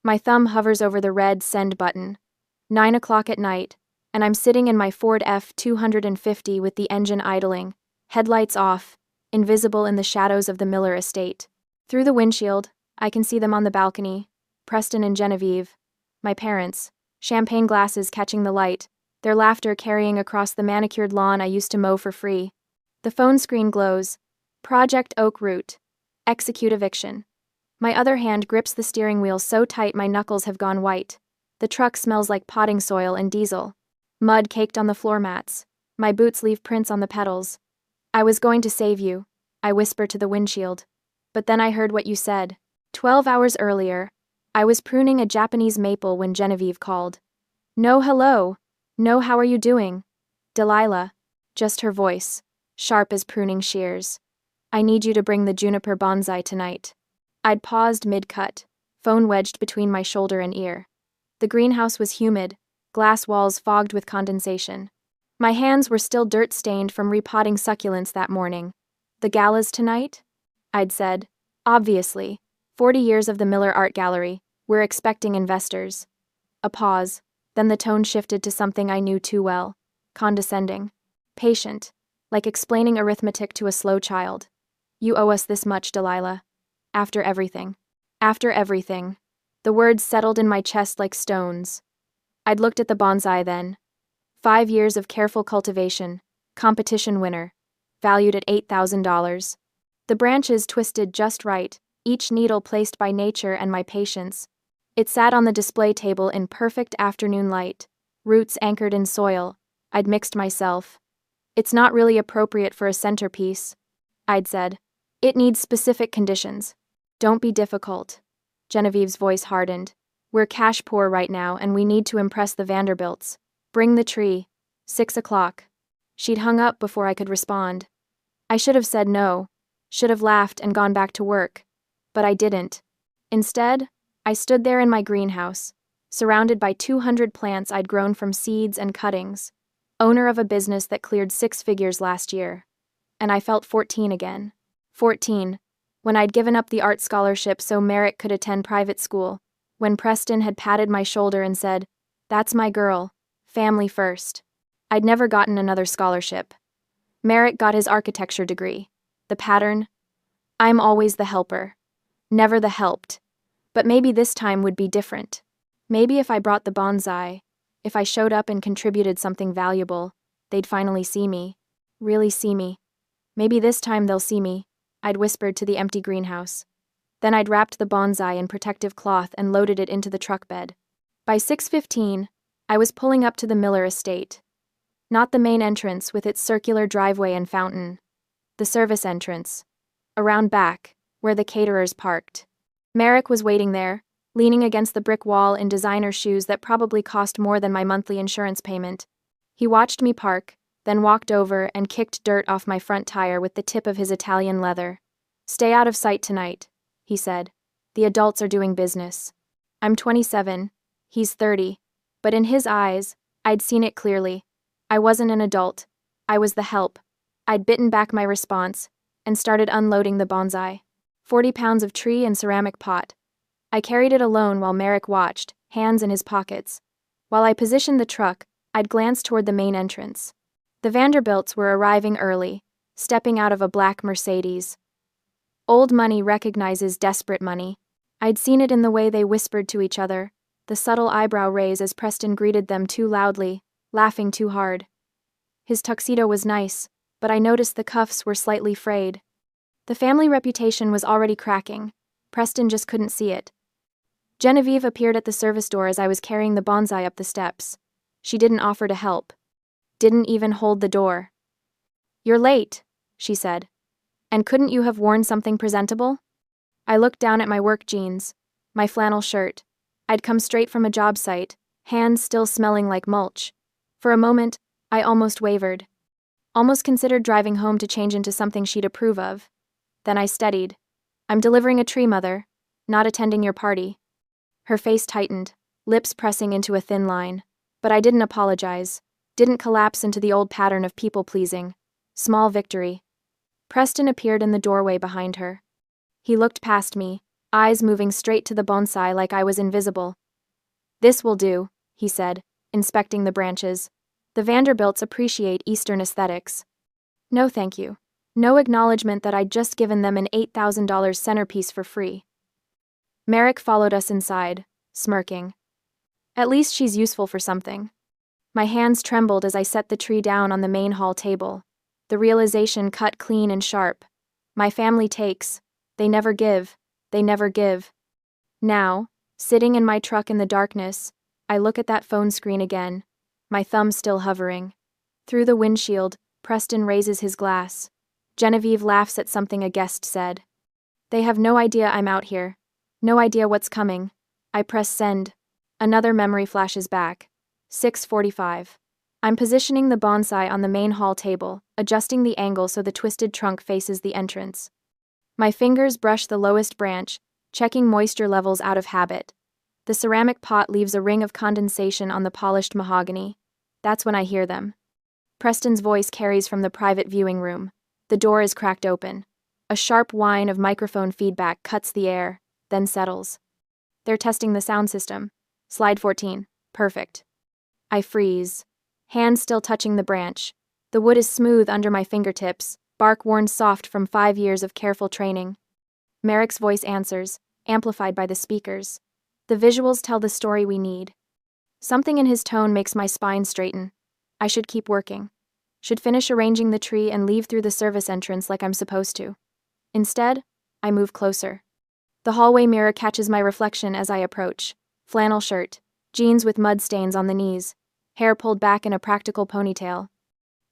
My thumb hovers over the red send button. 9 o'clock at night, and I'm sitting in my Ford F-250 with the engine idling, headlights off, invisible in the shadows of the Miller estate. Through the windshield, I can see them on the balcony, Preston and Genevieve, my parents, champagne glasses catching the light, their laughter carrying across the manicured lawn I used to mow for free. The phone screen glows. Project Oak Route. Execute eviction. My other hand grips the steering wheel so tight my knuckles have gone white. The truck smells like potting soil and diesel. Mud caked on the floor mats. My boots leave prints on the pedals. I was going to save you, I whisper to the windshield. But then I heard what you said. 12 hours earlier, I was pruning a Japanese maple when Genevieve called. No hello. No how are you doing? Delilah. Just her voice, sharp as pruning shears. I need you to bring the juniper bonsai tonight. I'd paused mid-cut, phone wedged between my shoulder and ear. The greenhouse was humid, glass walls fogged with condensation. My hands were still dirt-stained from repotting succulents that morning. The galas tonight? I'd said. Obviously. 40 years of the Miller Art Gallery. We're expecting investors. A pause. Then the tone shifted to something I knew too well. Condescending. Patient. Like explaining arithmetic to a slow child. You owe us this much, Delilah. After everything. After everything. The words settled in my chest like stones. I'd looked at the bonsai then. 5 years of careful cultivation. Competition winner. Valued at $8,000. The branches twisted just right, each needle placed by nature and my patience. It sat on the display table in perfect afternoon light, roots anchored in soil. I'd mixed myself. It's not really appropriate for a centerpiece, I'd said. It needs specific conditions. Don't be difficult. Genevieve's voice hardened. We're cash poor right now and we need to impress the Vanderbilts. Bring the tree. 6 o'clock. She'd hung up before I could respond. I should have said no. Should have laughed and gone back to work. But I didn't. Instead, I stood there in my greenhouse, surrounded by 200 plants I'd grown from seeds and cuttings, owner of a business that cleared 6 figures last year. And I felt 14 again. 14, when I'd given up the art scholarship so Merrick could attend private school, when Preston had patted my shoulder and said, "That's my girl, family first." I'd never gotten another scholarship. Merrick got his architecture degree. The pattern? I'm always the helper. Never the helped. But maybe this time would be different. Maybe if I brought the bonsai, if I showed up and contributed something valuable, they'd finally see me. Really see me. Maybe this time they'll see me, I'd whispered to the empty greenhouse. Then I'd wrapped the bonsai in protective cloth and loaded it into the truck bed. By 6:15, I was pulling up to the Miller estate. Not the main entrance with its circular driveway and fountain. The service entrance. Around back, where the caterers parked. Merrick was waiting there, leaning against the brick wall in designer shoes that probably cost more than my monthly insurance payment. He watched me park, then walked over and kicked dirt off my front tire with the tip of his Italian leather. "Stay out of sight tonight," he said. "The adults are doing business." I'm 27, he's 30, but in his eyes, I'd seen it clearly. I wasn't an adult. I was the help. I'd bitten back my response and started unloading the bonsai. 40 pounds of tree and ceramic pot. I carried it alone while Merrick watched, hands in his pockets. While I positioned the truck, I'd glance toward the main entrance. The Vanderbilts were arriving early, stepping out of a black Mercedes. Old money recognizes desperate money. I'd seen it in the way they whispered to each other, the subtle eyebrow raise as Preston greeted them too loudly, laughing too hard. His tuxedo was nice, but I noticed the cuffs were slightly frayed. The family reputation was already cracking. Preston just couldn't see it. Genevieve appeared at the service door as I was carrying the bonsai up the steps. She didn't offer to help. Didn't even hold the door. "You're late," she said. "And couldn't you have worn something presentable?" I looked down at my work jeans, my flannel shirt. I'd come straight from a job site, hands still smelling like mulch. For a moment, I almost wavered. Almost considered driving home to change into something she'd approve of. Then I steadied. "I'm delivering a tree, Mother, not attending your party." Her face tightened, lips pressing into a thin line. But I didn't apologize, didn't collapse into the old pattern of people-pleasing. Small victory. Preston appeared in the doorway behind her. He looked past me, eyes moving straight to the bonsai like I was invisible. "This will do," he said, inspecting the branches. "The Vanderbilts appreciate Eastern aesthetics." "No thank you." No acknowledgement that I'd just given them an $8,000 centerpiece for free. Merrick followed us inside, smirking. At least she's useful for something. My hands trembled as I set the tree down on the main hall table. The realization cut clean and sharp. My family takes. They never give. They never give. Now, sitting in my truck in the darkness, I look at that phone screen again, my thumb still hovering. Through the windshield, Preston raises his glass. Genevieve laughs at something a guest said. They have no idea I'm out here. No idea what's coming. I press send. Another memory flashes back. 6:45. I'm positioning the bonsai on the main hall table, adjusting the angle so the twisted trunk faces the entrance. My fingers brush the lowest branch, checking moisture levels out of habit. The ceramic pot leaves a ring of condensation on the polished mahogany. That's when I hear them. Preston's voice carries from the private viewing room. The door is cracked open. A sharp whine of microphone feedback cuts the air, then settles. They're testing the sound system. Slide 14. Perfect. I freeze. Hands still touching the branch. The wood is smooth under my fingertips, bark worn soft from 5 years of careful training. Merrick's voice answers, amplified by the speakers. The visuals tell the story we need. Something in his tone makes my spine straighten. I should keep working. Should finish arranging the tree and leave through the service entrance like I'm supposed to. Instead, I move closer. The hallway mirror catches my reflection as I approach. Flannel shirt, jeans with mud stains on the knees, hair pulled back in a practical ponytail.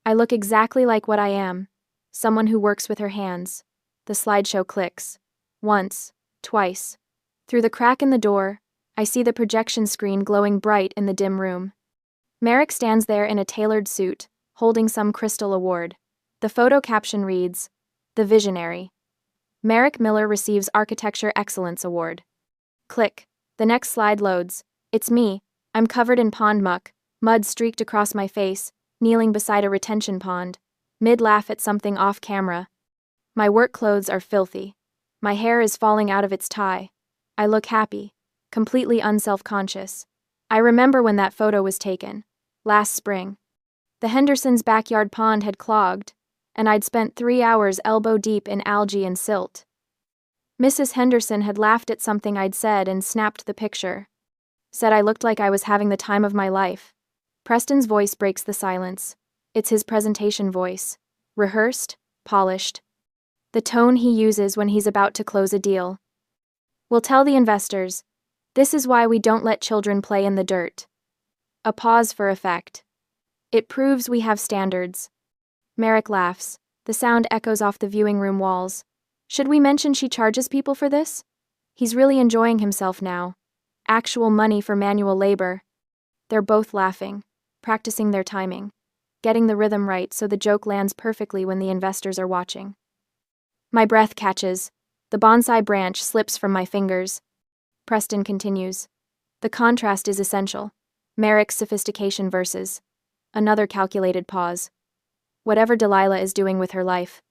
I look exactly like what I am, someone who works with her hands. The slideshow clicks. Once, twice. Through the crack in the door, I see the projection screen glowing bright in the dim room. Merrick stands there in a tailored suit, holding some crystal award. The photo caption reads, "The Visionary. Merrick Miller receives Architecture Excellence Award." Click. The next slide loads. It's me. I'm covered in pond muck, mud streaked across my face, kneeling beside a retention pond, mid-laugh at something off camera. My work clothes are filthy. My hair is falling out of its tie. I look happy, completely unself-conscious. I remember when that photo was taken. Last spring. The Hendersons' backyard pond had clogged, and I'd spent 3 hours elbow-deep in algae and silt. Mrs. Henderson had laughed at something I'd said and snapped the picture. Said I looked like I was having the time of my life. Preston's voice breaks the silence. It's his presentation voice. Rehearsed, polished. The tone he uses when he's about to close a deal. "We'll tell the investors. This is why we don't let children play in the dirt." A pause for effect. "It proves we have standards." Merrick laughs. The sound echoes off the viewing room walls. "Should we mention she charges people for this?" He's really enjoying himself now. Actual money for manual labor. They're both laughing, practicing their timing, getting the rhythm right so the joke lands perfectly when the investors are watching. My breath catches. The bonsai branch slips from my fingers. Preston continues. "The contrast is essential. Merrick's sophistication versus." Another calculated pause. "Whatever Delilah is doing with her life."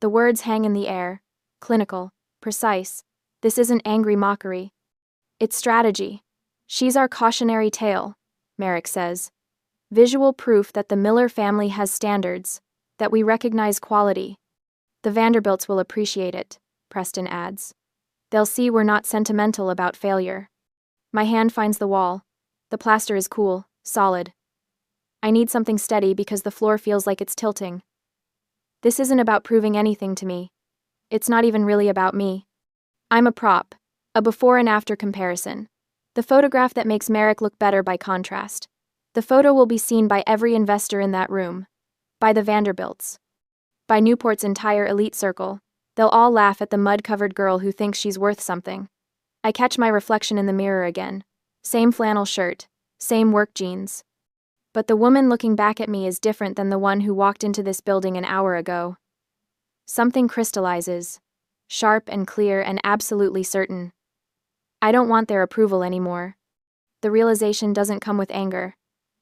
The words hang in the air. Clinical, precise. This isn't angry mockery. It's strategy. "She's our cautionary tale," Merrick says. "Visual proof that the Miller family has standards, that we recognize quality." "The Vanderbilts will appreciate it," Preston adds. "They'll see we're not sentimental about failure." My hand finds the wall. The plaster is cool, solid. I need something steady because the floor feels like it's tilting. This isn't about proving anything to me. It's not even really about me. I'm a prop, a before and after comparison. The photograph that makes Merrick look better by contrast. The photo will be seen by every investor in that room. By the Vanderbilts. By Newport's entire elite circle. They'll all laugh at the mud-covered girl who thinks she's worth something. I catch my reflection in the mirror again. Same flannel shirt. Same work jeans. But the woman looking back at me is different than the one who walked into this building an hour ago. Something crystallizes. Sharp and clear and absolutely certain. I don't want their approval anymore. The realization doesn't come with anger.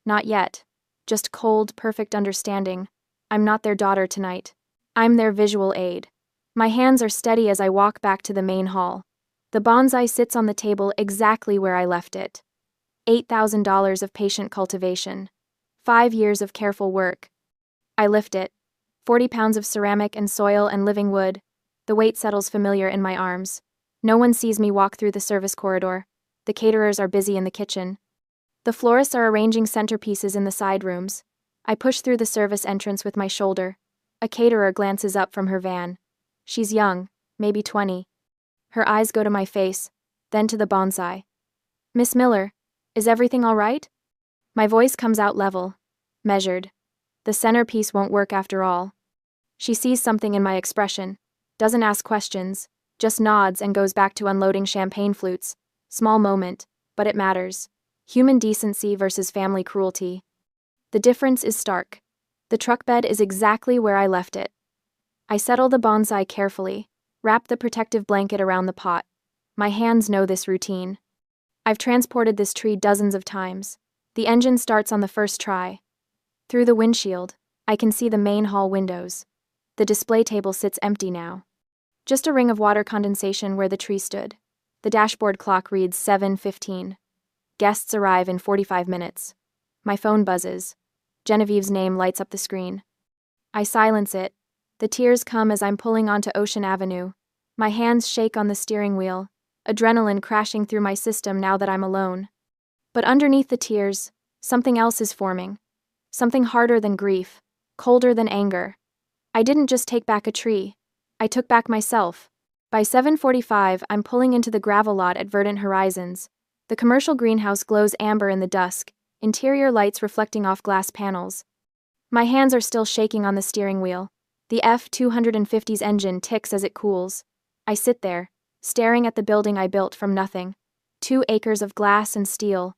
Not yet. Just cold, perfect understanding. I'm not their daughter tonight. I'm their visual aid. My hands are steady as I walk back to the main hall. The bonsai sits on the table exactly where I left it. $8,000 of patient cultivation. 5 years of careful work. I lift it. 40 pounds of ceramic and soil and living wood. The weight settles familiar in my arms. No one sees me walk through the service corridor. The caterers are busy in the kitchen. The florists are arranging centerpieces in the side rooms. I push through the service entrance with my shoulder. A caterer glances up from her van. She's young, maybe 20. Her eyes go to my face, then to the bonsai. "Miss Miller, is everything all right?" My voice comes out level, measured. The centerpiece won't work after all. She sees something in my expression, doesn't ask questions, just nods and goes back to unloading champagne flutes. Small moment, but it matters. Human decency versus family cruelty. The difference is stark. The truck bed is exactly where I left it. I settle the bonsai carefully, wrap the protective blanket around the pot. My hands know this routine. I've transported this tree dozens of times. The engine starts on the first try. Through the windshield, I can see the main hall windows. The display table sits empty now. Just a ring of water condensation where the tree stood. The dashboard clock reads 7:15. Guests arrive in 45 minutes. My phone buzzes. Genevieve's name lights up the screen. I silence it. The tears come as I'm pulling onto Ocean Avenue. My hands shake on the steering wheel, adrenaline crashing through my system now that I'm alone. But underneath the tears, something else is forming. Something harder than grief, colder than anger. I didn't just take back a tree. I took back myself. By 7:45, I'm pulling into the gravel lot at Verdant Horizons. The commercial greenhouse glows amber in the dusk, interior lights reflecting off glass panels. My hands are still shaking on the steering wheel. The F-250's engine ticks as it cools. I sit there, staring at the building I built from nothing. 2 acres of glass and steel.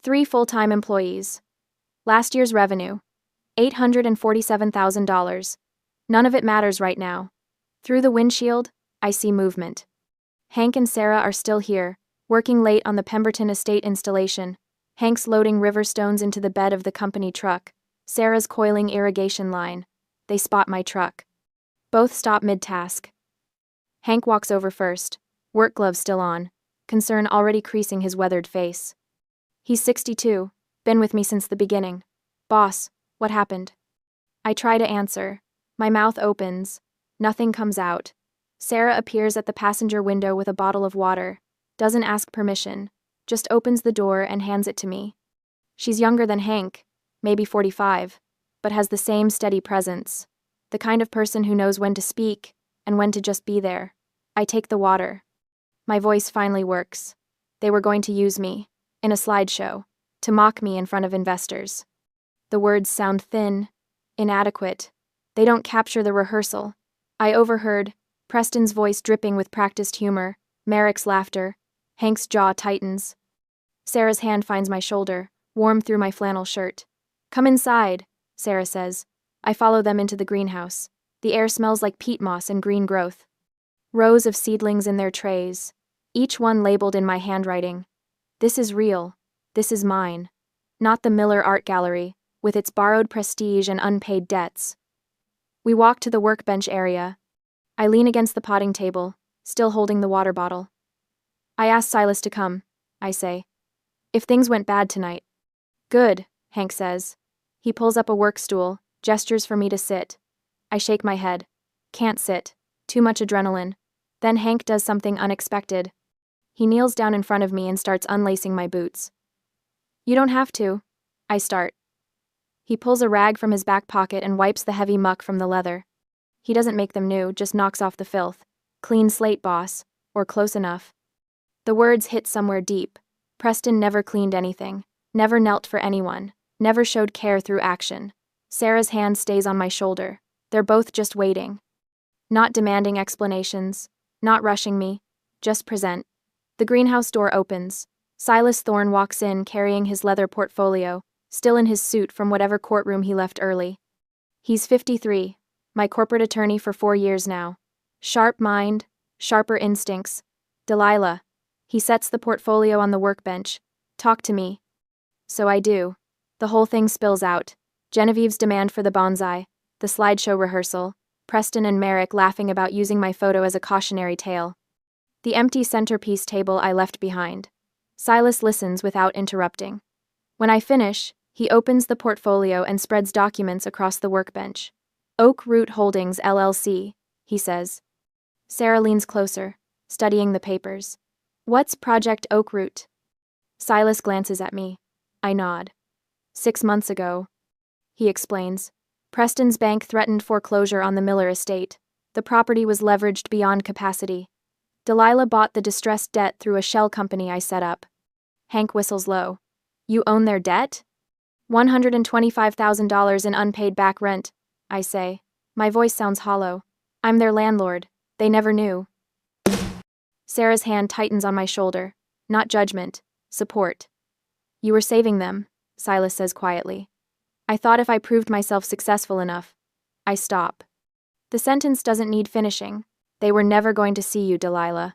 3 full-time employees. Last year's revenue, $847,000. None of it matters right now. Through the windshield, I see movement. Hank and Sarah are still here, working late on the Pemberton Estate installation. Hank's loading river stones into the bed of the company truck. Sarah's coiling irrigation line. They spot my truck. Both stop mid-task. Hank walks over first, work gloves still on, concern already creasing his weathered face. He's 62, been with me since the beginning. "Boss, what happened?" I try to answer. My mouth opens. Nothing comes out. Sarah appears at the passenger window with a bottle of water. Doesn't ask permission. Just opens the door and hands it to me. She's younger than Hank, maybe 45, but has the same steady presence. The kind of person who knows when to speak and when to just be there. I take the water. My voice finally works. They were going to use me, in a slideshow, to mock me in front of investors. The words sound thin, inadequate. They don't capture the rehearsal. I overheard Preston's voice dripping with practiced humor, Merrick's laughter. Hank's jaw tightens. Sarah's hand finds my shoulder, warm through my flannel shirt. "Come inside," Sarah says. I follow them into the greenhouse. The air smells like peat moss and green growth. Rows of seedlings in their trays, each one labeled in my handwriting. This is real. This is mine. Not the Miller Art Gallery, with its borrowed prestige and unpaid debts. We walk to the workbench area. I lean against the potting table, still holding the water bottle. "I asked Silas to come," I say. "If things went bad tonight." "Good," Hank says. He pulls up a work stool, gestures for me to sit. I shake my head. Can't sit. Too much adrenaline. Then Hank does something unexpected. He kneels down in front of me and starts unlacing my boots. "You don't have to," I start. He pulls a rag from his back pocket and wipes the heavy muck from the leather. He doesn't make them new, just knocks off the filth. "Clean slate, boss," or close enough. The words hit somewhere deep. Preston never cleaned anything, never knelt for anyone, never showed care through action. Sarah's hand stays on my shoulder. They're both just waiting. Not demanding explanations, not rushing me, just present. The greenhouse door opens. Silas Thorne walks in carrying his leather portfolio, still in his suit from whatever courtroom he left early. He's 53, my corporate attorney for 4 years now. Sharp mind, sharper instincts. "Delilah." He sets the portfolio on the workbench. "Talk to me." So I do. The whole thing spills out. Genevieve's demand for the bonsai, the slideshow rehearsal, Preston and Merrick laughing about using my photo as a cautionary tale. the empty centerpiece table I left behind. Silas listens without interrupting. When I finish, he opens the portfolio and spreads documents across the workbench. Oak Root Holdings, LLC, he says. Sarah leans closer, studying the papers. What's Project Oak Root? Silas glances at me. I nod. 6 months ago, he explains, Preston's bank threatened foreclosure on the Miller estate. The property was leveraged beyond capacity. Delilah bought the distressed debt through a shell company I set up. Hank whistles low. You own their debt? $125,000 in unpaid back rent, I say. My voice sounds hollow. I'm their landlord. They never knew. Sarah's hand tightens on my shoulder. Not judgment, support. You were saving them, Silas says quietly. I thought if I proved myself successful enough. I stop. The sentence doesn't need finishing. They were never going to see you, Delilah.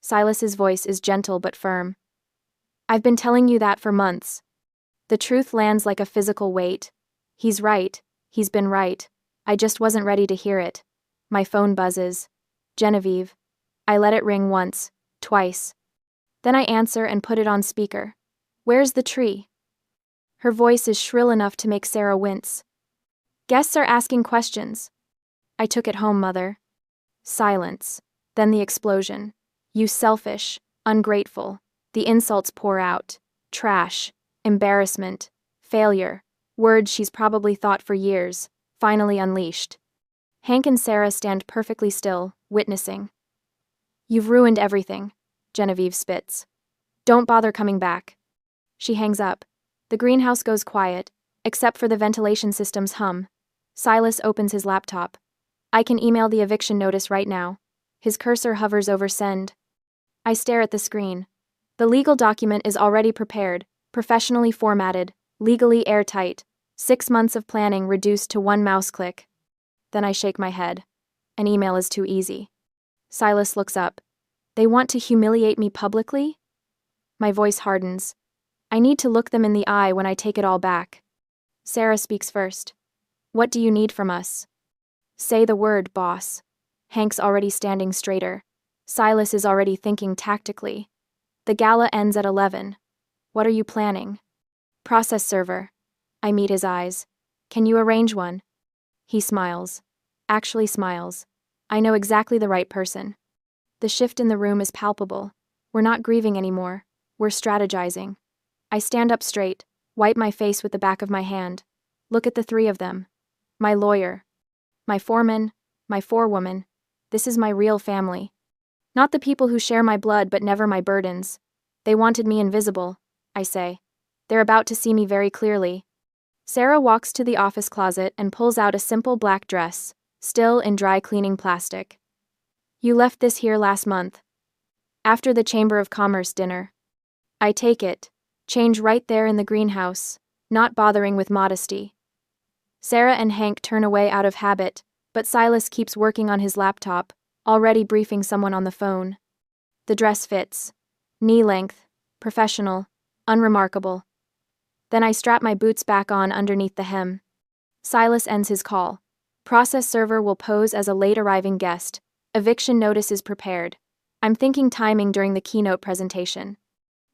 Silas's voice is gentle but firm. I've been telling you that for months. The truth lands like a physical weight. He's right. He's been right. I just wasn't ready to hear it. My phone buzzes. Genevieve. I let it ring once, twice. Then I answer and put it on speaker. Where's the tree? Her voice is shrill enough to make Sarah wince. Guests are asking questions. I took it home, Mother. Silence. Then the explosion. You selfish, ungrateful. The insults pour out. Trash, embarrassment, failure. Words she's probably thought for years, finally unleashed. Hank and Sarah stand perfectly still, witnessing. You've ruined everything, Genevieve spits. Don't bother coming back. She hangs up. The greenhouse goes quiet, except for the ventilation system's hum. Silas opens his laptop. I can email the eviction notice right now. His cursor hovers over send. I stare at the screen. The legal document is already prepared, professionally formatted, legally airtight. 6 months of planning reduced to 1 mouse click. Then I shake my head. An email is too easy. Silas looks up. They want to humiliate me publicly? My voice hardens. I need to look them in the eye when I take it all back. Sarah speaks first. What do you need from us? Say the word, boss. Hank's already standing straighter. Silas is already thinking tactically. The gala ends at 11. What are you planning? Process server. I meet his eyes. Can you arrange one? He smiles. Actually smiles. I know exactly the right person. The shift in the room is palpable. We're not grieving anymore. We're strategizing. I stand up straight, wipe my face with the back of my hand. Look at the 3 of them. My lawyer. My foreman. My forewoman. This is my real family. Not the people who share my blood but never my burdens. They wanted me invisible, I say. They're about to see me very clearly. Sarah walks to the office closet and pulls out a simple black dress, still in dry cleaning plastic. You left this here last month. After the Chamber of Commerce dinner. I take it. Change right there in the greenhouse, not bothering with modesty. Sarah and Hank turn away out of habit, but Silas keeps working on his laptop, already briefing someone on the phone. The dress fits. Knee length, professional, unremarkable. Then I strap my boots back on underneath the hem. Silas ends his call. Process server will pose as a late arriving guest. Eviction notice is prepared. I'm thinking timing during the keynote presentation.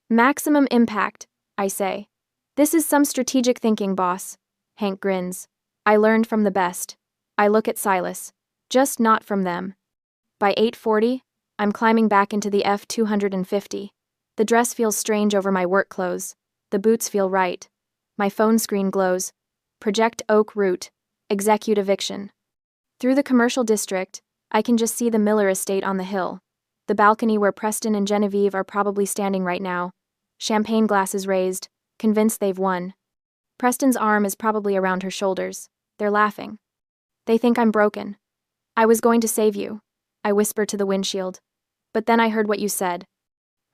Maximum impact, I say. This is some strategic thinking, boss. Hank grins. I learned from the best. I look at Silas. Just not from them. By 8:40, I'm climbing back into the F-250. The dress feels strange over my work clothes. The boots feel right. My phone screen glows. Project Oak Root. Execute eviction. Through the commercial district, I can just see the Miller estate on the hill. The balcony where Preston and Genevieve are probably standing right now. Champagne glasses raised, convinced they've won. Preston's arm is probably around her shoulders. They're laughing. They think I'm broken. I was going to save you, I whisper to the windshield. But then I heard what you said.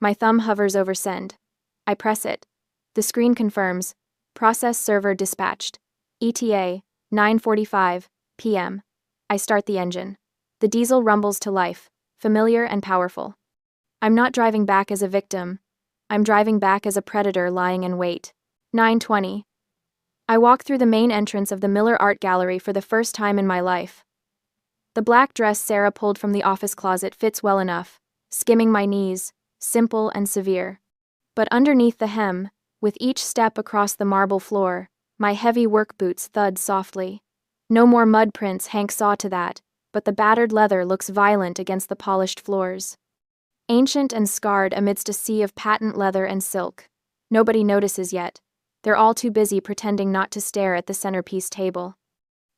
My thumb hovers over send. I press it. The screen confirms. Process server dispatched. ETA, 9:45 p.m. I start the engine. The diesel rumbles to life, familiar and powerful. I'm not driving back as a victim. I'm driving back as a predator lying in wait. 9:20. I walk through the main entrance of the Miller Art Gallery for the first time in my life. The black dress Sarah pulled from the office closet fits well enough, skimming my knees, simple and severe. But underneath the hem, with each step across the marble floor, my heavy work boots thud softly. No more mud prints, Hank saw to that, but the battered leather looks violent against the polished floors. Ancient and scarred amidst a sea of patent leather and silk. Nobody notices yet. They're all too busy pretending not to stare at the centerpiece table.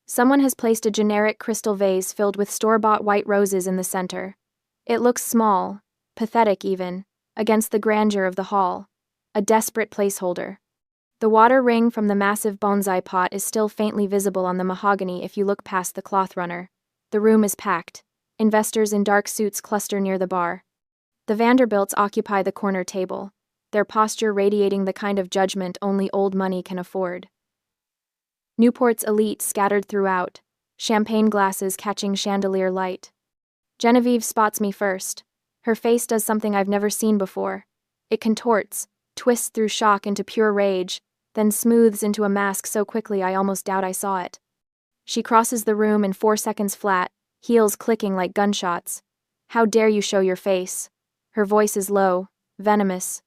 Someone has placed a generic crystal vase filled with store-bought white roses in the center. It looks small, pathetic even, against the grandeur of the hall. A desperate placeholder. The water ring from the massive bonsai pot is still faintly visible on the mahogany if you look past the cloth runner. The room is packed. Investors in dark suits cluster near the bar. The Vanderbilts occupy the corner table, their posture radiating the kind of judgment only old money can afford. Newport's elite scattered throughout, champagne glasses catching chandelier light. Genevieve spots me first. Her face does something I've never seen before. It contorts, twists through shock into pure rage, then smooths into a mask so quickly I almost doubt I saw it. She crosses the room in 4 seconds flat, heels clicking like gunshots. "How dare you show your face?" Her voice is low, venomous.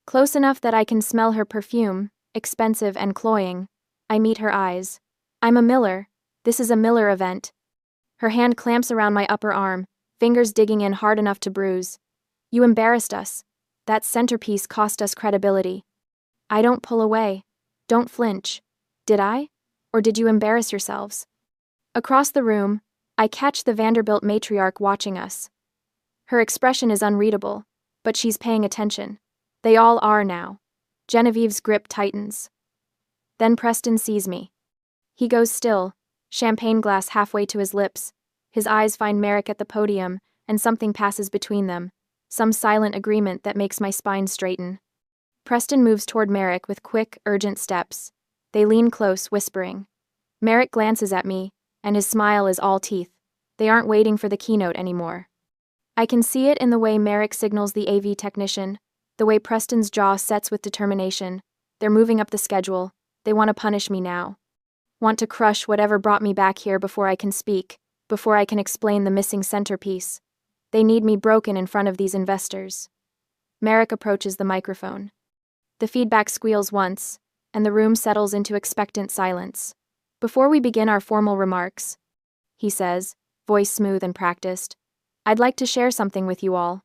Close enough that I can smell her perfume, expensive and cloying. I meet her eyes. "I'm a Miller. This is a Miller event." Her hand clamps around my upper arm, fingers digging in hard enough to bruise. "You embarrassed us. That centerpiece cost us credibility." I don't pull away. Don't flinch. Did I? Or did you embarrass yourselves? Across the room, I catch the Vanderbilt matriarch watching us. Her expression is unreadable, but she's paying attention. They all are now. Genevieve's grip tightens. Then Preston sees me. He goes still, champagne glass halfway to his lips. His eyes find Merrick at the podium, and something passes between them, some silent agreement that makes my spine straighten. Preston moves toward Merrick with quick, urgent steps. They lean close, whispering. Merrick glances at me, and his smile is all teeth. They aren't waiting for the keynote anymore. I can see it in the way Merrick signals the AV technician, the way Preston's jaw sets with determination. They're moving up the schedule. They want to punish me now. Want to crush whatever brought me back here before I can speak, before I can explain the missing centerpiece. They need me broken in front of these investors. Merrick approaches the microphone. The feedback squeals once, and the room settles into expectant silence. "Before we begin our formal remarks," he says, voice smooth and practiced, "I'd like to share something with you all."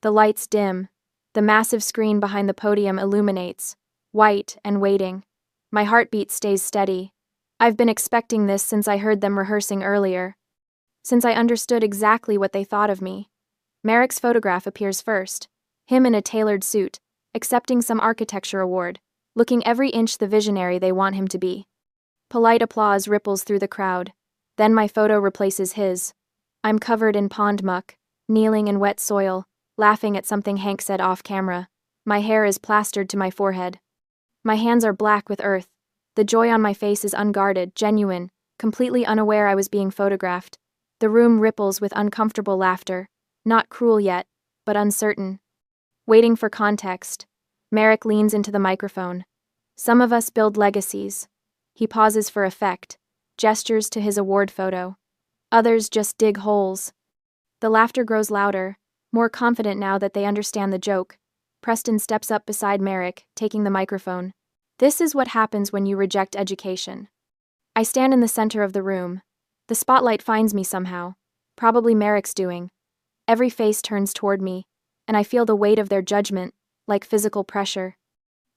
The lights dim. The massive screen behind the podium illuminates, white and waiting. My heartbeat stays steady. I've been expecting this since I heard them rehearsing earlier. Since I understood exactly what they thought of me. Merrick's photograph appears first. Him in a tailored suit, accepting some architecture award, looking every inch the visionary they want him to be. Polite applause ripples through the crowd. Then my photo replaces his. I'm covered in pond muck, kneeling in wet soil, laughing at something Hank said off camera. My hair is plastered to my forehead. My hands are black with earth. The joy on my face is unguarded, genuine, completely unaware I was being photographed. The room ripples with uncomfortable laughter, not cruel yet, but uncertain. Waiting for context, Merrick leans into the microphone. "Some of us build legacies." He pauses for effect, gestures to his award photo. "Others just dig holes." The laughter grows louder, more confident now that they understand the joke. Preston steps up beside Merrick, taking the microphone. "This is what happens when you reject education." I stand in the center of the room. The spotlight finds me somehow, probably Merrick's doing. Every face turns toward me, and I feel the weight of their judgment, like physical pressure.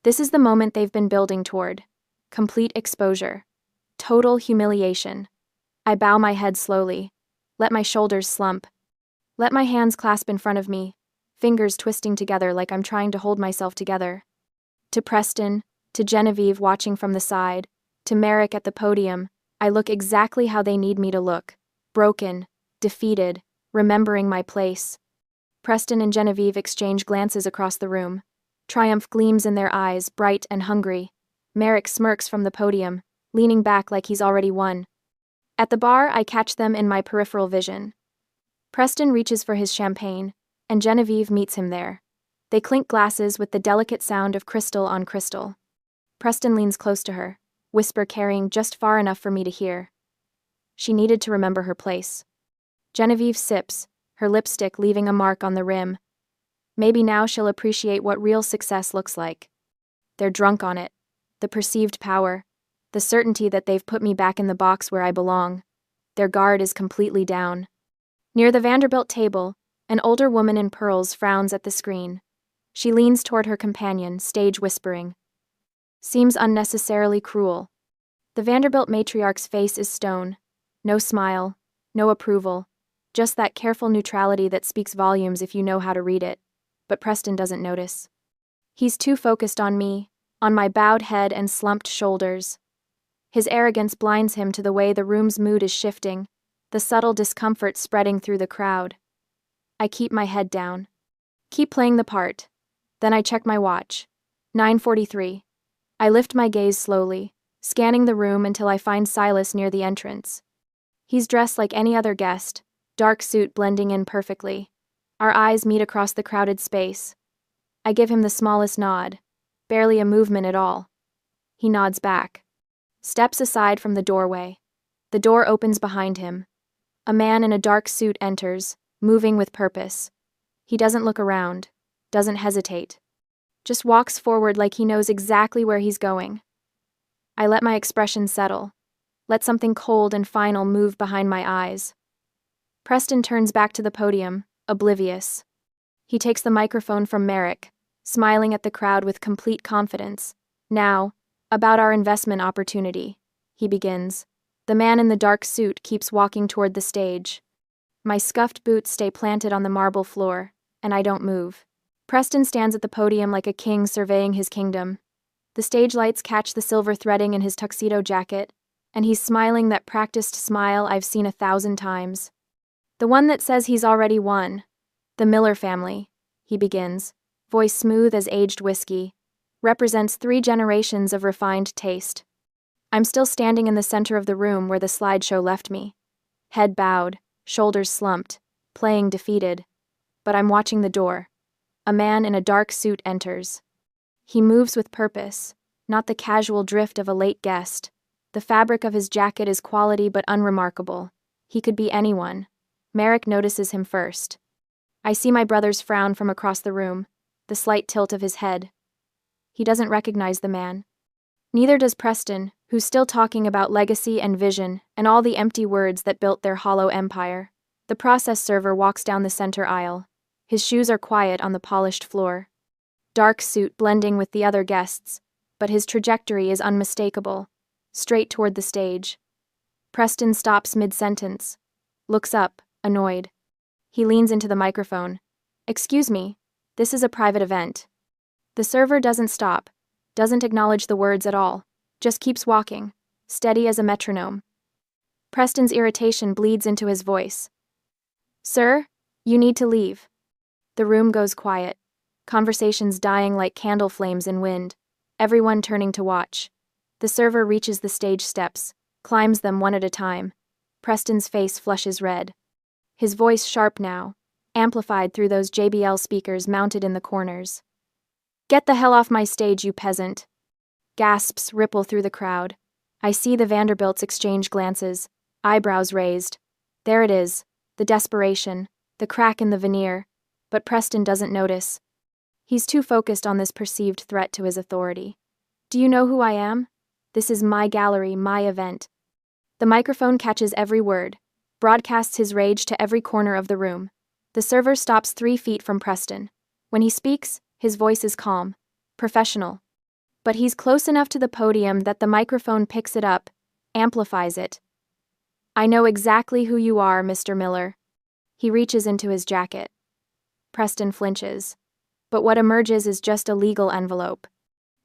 This is the moment they've been building toward. Complete exposure. Total humiliation. I bow my head slowly. Let my shoulders slump. Let my hands clasp in front of me, fingers twisting together like I'm trying to hold myself together. To Preston, to Genevieve watching from the side, to Merrick at the podium, I look exactly how they need me to look. Broken, defeated, remembering my place. Preston and Genevieve exchange glances across the room. Triumph gleams in their eyes, bright and hungry. Merrick smirks from the podium, leaning back like he's already won. At the bar, I catch them in my peripheral vision. Preston reaches for his champagne, and Genevieve meets him there. They clink glasses with the delicate sound of crystal on crystal. Preston leans close to her, whisper carrying just far enough for me to hear. She needed to remember her place. Genevieve sips, her lipstick leaving a mark on the rim. Maybe now she'll appreciate what real success looks like. They're drunk on it. The perceived power. The certainty that they've put me back in the box where I belong. Their guard is completely down. Near the Vanderbilt table, an older woman in pearls frowns at the screen. She leans toward her companion, stage whispering. Seems unnecessarily cruel. The Vanderbilt matriarch's face is stone. No smile, no approval. Just that careful neutrality that speaks volumes if you know how to read it. But Preston doesn't notice. He's too focused on me, on my bowed head and slumped shoulders. His arrogance blinds him to the way the room's mood is shifting, the subtle discomfort spreading through the crowd. I keep my head down. Keep playing the part. Then I check my watch. 9:43. I lift my gaze slowly, scanning the room until I find Silas near the entrance. He's dressed like any other guest, dark suit blending in perfectly. Our eyes meet across the crowded space. I give him the smallest nod, barely a movement at all. He nods back. Steps aside from the doorway. The door opens behind him. A man in a dark suit enters, moving with purpose. He doesn't look around, doesn't hesitate. Just walks forward like he knows exactly where he's going. I let my expression settle. Let something cold and final move behind my eyes. Preston turns back to the podium, oblivious. He takes the microphone from Merrick, smiling at the crowd with complete confidence. Now, about our investment opportunity, he begins. The man in the dark suit keeps walking toward the stage. My scuffed boots stay planted on the marble floor, and I don't move. Preston stands at the podium like a king surveying his kingdom. The stage lights catch the silver threading in his tuxedo jacket, and he's smiling that practiced smile I've seen 1,000 times. The one that says he's already won. The Miller family, he begins, voice smooth as aged whiskey, represents 3 generations of refined taste. I'm still standing in the center of the room where the slideshow left me. Head bowed, shoulders slumped, playing defeated. But I'm watching the door. A man in a dark suit enters. He moves with purpose, not the casual drift of a late guest. The fabric of his jacket is quality but unremarkable. He could be anyone. Merrick notices him first. I see my brother's frown from across the room, the slight tilt of his head. He doesn't recognize the man. Neither does Preston, who's still talking about legacy and vision and all the empty words that built their hollow empire. The process server walks down the center aisle. His shoes are quiet on the polished floor. Dark suit blending with the other guests, but his trajectory is unmistakable, straight toward the stage. Preston stops mid-sentence, looks up, annoyed. He leans into the microphone. Excuse me, this is a private event. The server doesn't stop, doesn't acknowledge the words at all, just keeps walking, steady as a metronome. Preston's irritation bleeds into his voice. Sir, you need to leave. The room goes quiet, conversations dying like candle flames in wind, everyone turning to watch. The server reaches the stage steps, climbs them one at a time. Preston's face flushes red. His voice sharp now, amplified through those JBL speakers mounted in the corners. Get the hell off my stage, you peasant. Gasps ripple through the crowd. I see the Vanderbilts exchange glances, eyebrows raised. There it is, the desperation, the crack in the veneer. But Preston doesn't notice. He's too focused on this perceived threat to his authority. Do you know who I am? This is my gallery, my event. The microphone catches every word, broadcasts his rage to every corner of the room. The server stops 3 feet from Preston. When he speaks, his voice is calm, professional. But he's close enough to the podium that the microphone picks it up, amplifies it. I know exactly who you are, Mr. Miller. He reaches into his jacket. Preston flinches. But what emerges is just a legal envelope.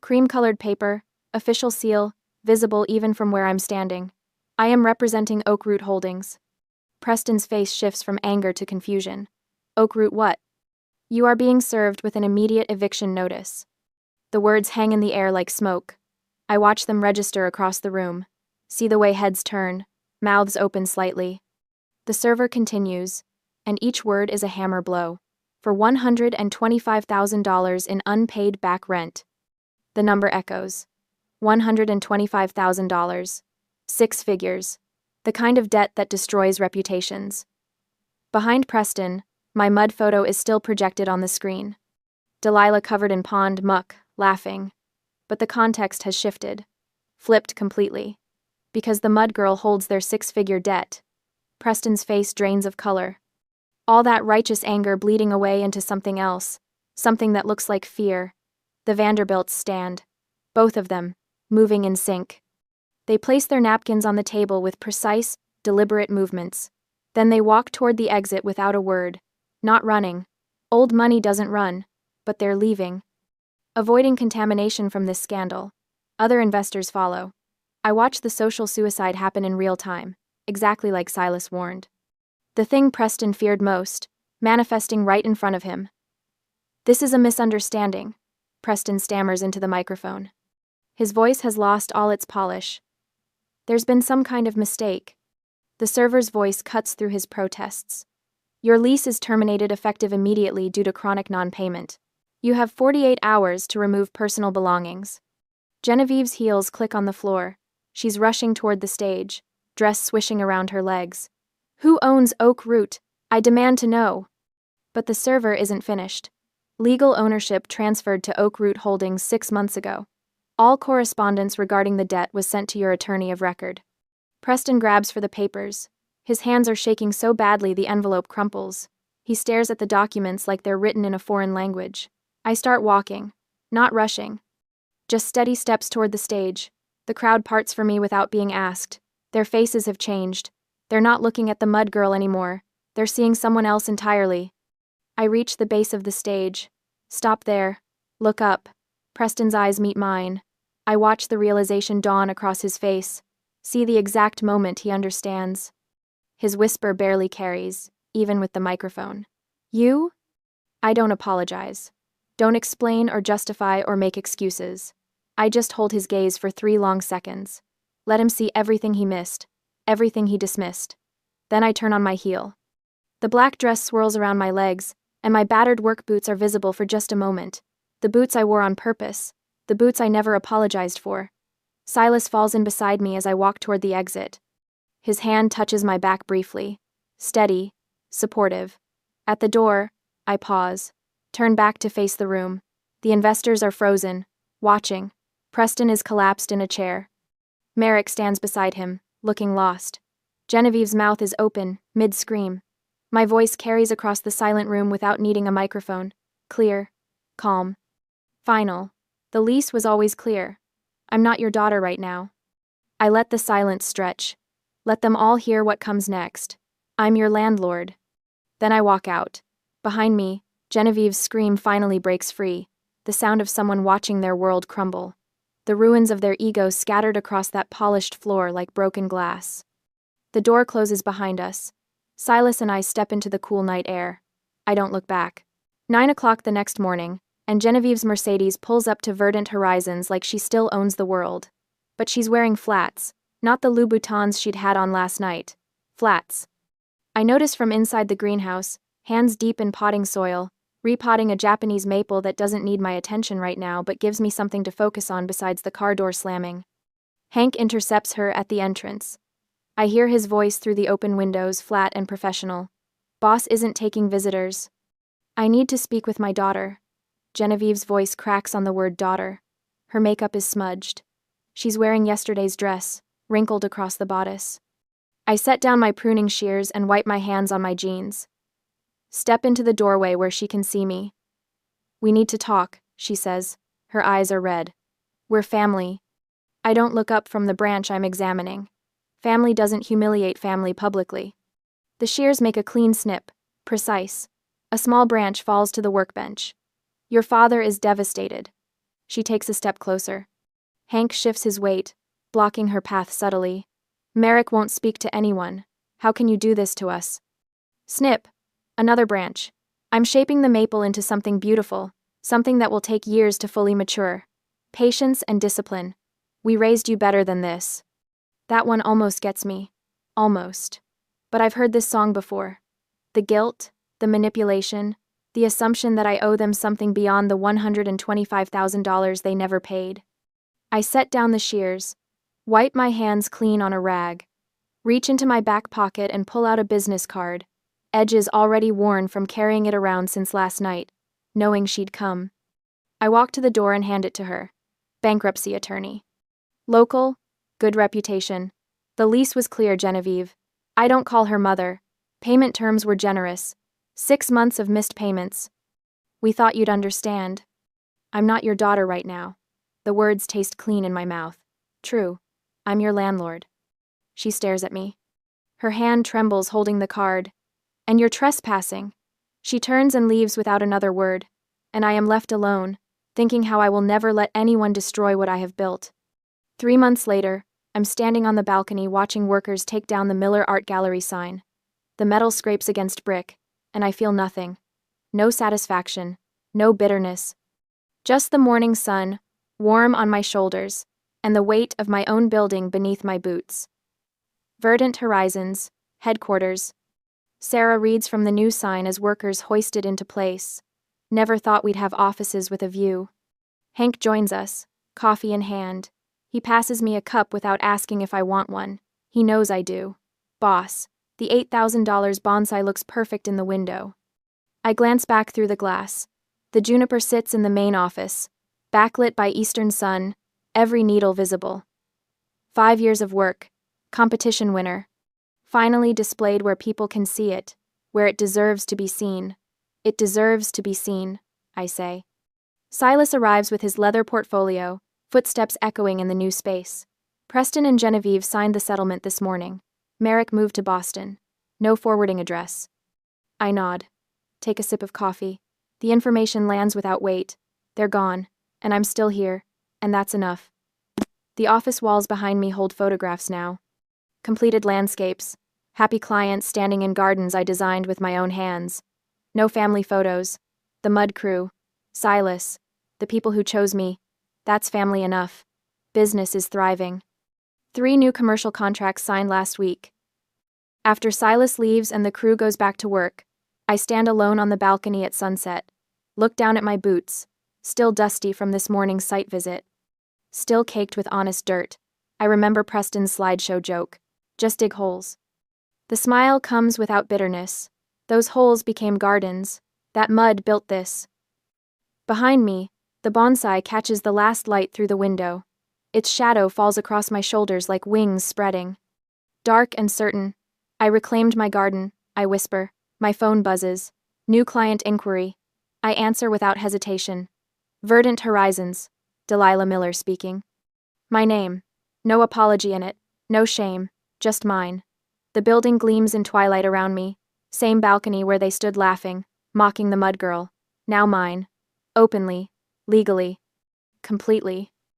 Cream-colored paper, official seal, visible even from where I'm standing. I am representing Oakroot Holdings. Preston's face shifts from anger to confusion. Oakroot what? You are being served with an immediate eviction notice. The words hang in the air like smoke. I watch them register across the room, see the way heads turn, mouths open slightly. The server continues, and each word is a hammer blow. For $125,000 in unpaid back rent. The number echoes. $125,000. 6 figures. The kind of debt that destroys reputations. Behind Preston, My mud photo is still projected on the screen. Delilah covered in pond muck, laughing. But the context has shifted. Flipped completely. Because the mud girl holds their six-figure debt. Preston's face drains of color. All that righteous anger bleeding away into something else. Something that looks like fear. The Vanderbilts stand. Both of them, moving in sync. They place their napkins on the table with precise, deliberate movements. Then they walk toward the exit without a word. Not running. Old money doesn't run. But they're leaving. Avoiding contamination from this scandal. Other investors follow. I watch the social suicide happen in real time, exactly like Silas warned. The thing Preston feared most, manifesting right in front of him. "This is a misunderstanding," Preston stammers into the microphone. His voice has lost all its polish. "There's been some kind of mistake." The server's voice cuts through his protests. "Your lease is terminated effective immediately due to chronic non-payment. You have 48 hours to remove personal belongings." Genevieve's heels click on the floor. She's rushing toward the stage, dress swishing around her legs. "Who owns Oak Root? I demand to know." But the server isn't finished. Legal ownership transferred to Oak Root Holdings 6 months ago. All correspondence regarding the debt was sent to your attorney of record. Preston grabs for the papers. His hands are shaking so badly the envelope crumples. He stares at the documents like they're written in a foreign language. I start walking. Not rushing. Just steady steps toward the stage. The crowd parts for me without being asked. Their faces have changed. They're not looking at the mud girl anymore. They're seeing someone else entirely. I reach the base of the stage. Stop there. Look up. Preston's eyes meet mine. I watch the realization dawn across his face. See the exact moment he understands. His whisper barely carries, even with the microphone. "You?" I don't apologize. Don't explain or justify or make excuses. I just hold his gaze for 3 long seconds. Let him see everything he missed, everything he dismissed. Then I turn on my heel. The black dress swirls around my legs, and my battered work boots are visible for just a moment. The boots I wore on purpose, the boots I never apologized for. Silas falls in beside me as I walk toward the exit. His hand touches my back briefly. Steady, supportive. At the door, I pause. Turn back to face the room. The investors are frozen, watching. Preston is collapsed in a chair. Merrick stands beside him, looking lost. Genevieve's mouth is open, mid-scream. My voice carries across the silent room without needing a microphone. Clear. Calm. Final. The lease was always clear. I'm not your daughter right now. I let the silence stretch. Let them all hear what comes next. I'm your landlord. Then I walk out. Behind me, Genevieve's scream finally breaks free, the sound of someone watching their world crumble. The ruins of their ego scattered across that polished floor like broken glass. The door closes behind us. Silas and I step into the cool night air. I don't look back. 9 o'clock the next morning, and Genevieve's Mercedes pulls up to verdant horizons like she still owns the world. But she's wearing flats, not the Louboutins she'd had on last night. Flats. I notice from inside the greenhouse, hands deep in potting soil, repotting a Japanese maple that doesn't need my attention right now but gives me something to focus on besides the car door slamming. Hank intercepts her at the entrance. I hear his voice through the open windows, flat and professional. "Boss isn't taking visitors." "I need to speak with my daughter." Genevieve's voice cracks on the word daughter. Her makeup is smudged. She's wearing yesterday's dress, wrinkled across the bodice. I set down my pruning shears and wipe my hands on my jeans. Step into the doorway where she can see me. "We need to talk," she says. Her eyes are red. "We're family." I don't look up from the branch I'm examining. Family doesn't humiliate family publicly. The shears make a clean snip, precise. A small branch falls to the workbench. "Your father is devastated." She takes a step closer. Hank shifts his weight, blocking her path subtly. "Merrick won't speak to anyone. How can you do this to us?" Snip. Another branch. "I'm shaping the maple into something beautiful, something that will take years to fully mature. Patience and discipline. We raised you better than this." That one almost gets me. Almost. But I've heard this song before. The guilt, the manipulation, the assumption that I owe them something beyond the $125,000 they never paid. I set down the shears, wipe my hands clean on a rag, reach into my back pocket and pull out a business card. edges already worn from carrying it around since last night, knowing she'd come. I walk to the door and hand it to her. Bankruptcy attorney. Local, good reputation. The lease was clear, Genevieve. I don't call her mother. Payment terms were generous. 6 months of missed payments. We thought you'd understand. I'm not your daughter right now. The words taste clean in my mouth. True. I'm your landlord. She stares at me. Her hand trembles holding the card. And you're trespassing. She turns and leaves without another word, and I am left alone, thinking how I will never let anyone destroy what I have built. 3 months later, I'm standing on the balcony watching workers take down the Miller Art Gallery sign. The metal scrapes against brick, and I feel nothing. No satisfaction, no bitterness. Just the morning sun, warm on my shoulders, and the weight of my own building beneath my boots. Verdant horizons, headquarters. Sarah reads from the new sign as workers hoist it into place. Never thought we'd have offices with a view. Hank joins us, coffee in hand. He passes me a cup without asking if I want one. He knows I do. Boss, the $8,000 bonsai looks perfect in the window. I glance back through the glass. The juniper sits in the main office, backlit by eastern sun, every needle visible. 5 years of work, competition winner. Finally displayed where people can see it, where it deserves to be seen. It deserves to be seen, I say. Silas arrives with his leather portfolio, footsteps echoing in the new space. Preston and Genevieve signed the settlement this morning. Merrick moved to Boston. No forwarding address. I nod. Take a sip of coffee. The information lands without weight. They're gone, and I'm still here, and that's enough. The office walls behind me hold photographs now. Completed landscapes. Happy clients standing in gardens I designed with my own hands. No family photos. The mud crew. Silas. The people who chose me. That's family enough. Business is thriving. 3 new commercial contracts signed last week. After Silas leaves and the crew goes back to work, I stand alone on the balcony at sunset, look down at my boots, still dusty from this morning's site visit. Still caked with honest dirt. I remember Preston's slideshow joke. Just dig holes. The smile comes without bitterness. Those holes became gardens. That mud built this. Behind me, the bonsai catches the last light through the window. Its shadow falls across my shoulders like wings spreading. Dark and certain. I reclaimed my garden, I whisper. My phone buzzes. New client inquiry. I answer without hesitation. Verdant horizons. Delilah Miller speaking. My name. No apology in it. No shame. Just mine. The building gleams in twilight around me. Same balcony where they stood laughing, mocking the mud girl. Now mine. Openly. Legally. Completely.